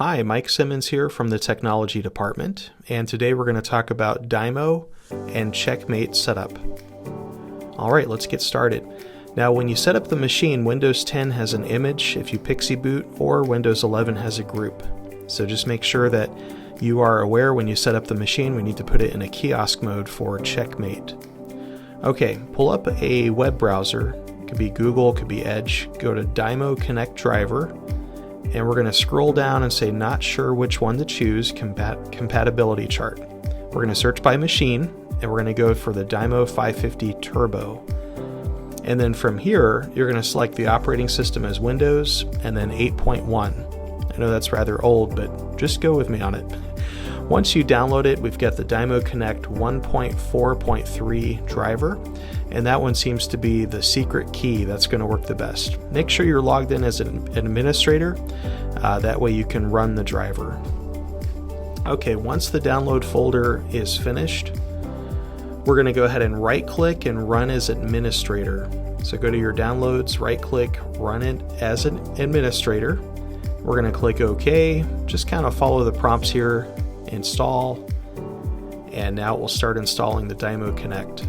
Hi, Mike Simmons here from the Technology Department, and today we're going to talk about Dymo and CheckMate Setup. Alright, let's get started. Now when you set up the machine, Windows 10 has an image if you PXE boot, or Windows 11 has a group. So just make sure that you are aware when you set up the machine, we need to put it in a kiosk mode for CheckMate. Okay, pull up a web browser. It could be Google, it could be Edge. Go to Dymo Connect Driver. And we're going to scroll down and say not sure which one to choose, compatibility chart. We're going to search by machine, and we're going to go for the Dymo 550 Turbo. And then from here, you're going to select the operating system as Windows, and then 8.1. I know that's rather old, but just go with me on it. Once you download it, we've got the Dymo Connect 1.4.3 driver, and that one seems to be the secret key that's going to work the best. Make sure you're logged in as an administrator, that way you can run the driver. Okay, once the download folder is finished, we're going to go ahead and right-click and run as administrator. So go to your downloads, right-click, run it as an administrator. We're going to click OK, just kind of follow the prompts here, install, and now it will start installing the Dymo Connect.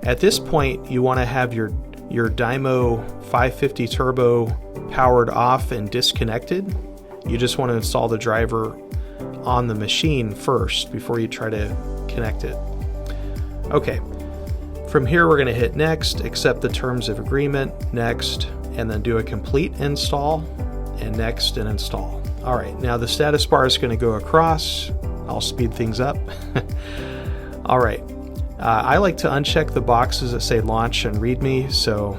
At this point, you want to have your Dymo 550 Turbo powered off and disconnected. You just want to install the driver on the machine first before you try to connect it. Okay, from here we're going to hit next, accept the terms of agreement, next, and then do a complete install, and next and install. Alright, now the status bar is going to go across. I'll speed things up. Alright, I like to uncheck the boxes that say launch and Readme, so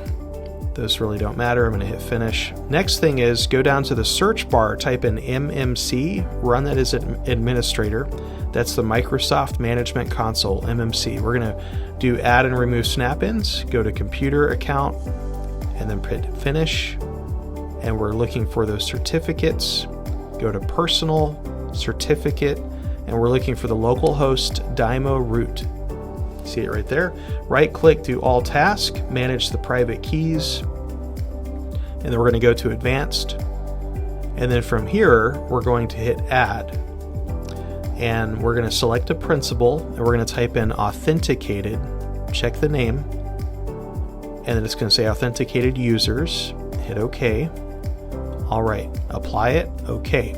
those really don't matter. I'm going to hit finish. Next thing is go down to the search bar, type in MMC, run that as an administrator. That's the Microsoft Management Console, MMC. We're going to do add and remove snap-ins, go to computer account, and then hit finish. And we're looking for those certificates. Go to personal, certificate, and we're looking for the local host Dymo root. See it right there. Right click, do all task, manage the private keys, and then we're going to go to advanced. And then from here, we're going to hit add. And we're going to select a principal, and we're going to type in authenticated, check the name, and then it's going to say authenticated users, hit OK. All right, apply it, OK.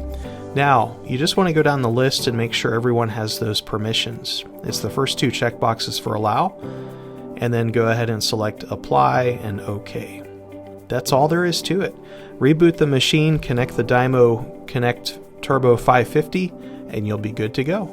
Now, you just want to go down the list and make sure everyone has those permissions. It's the first two checkboxes for allow, and then go ahead and select apply and OK. That's all there is to it. Reboot the machine, connect the Dymo Connect Turbo 550, and you'll be good to go.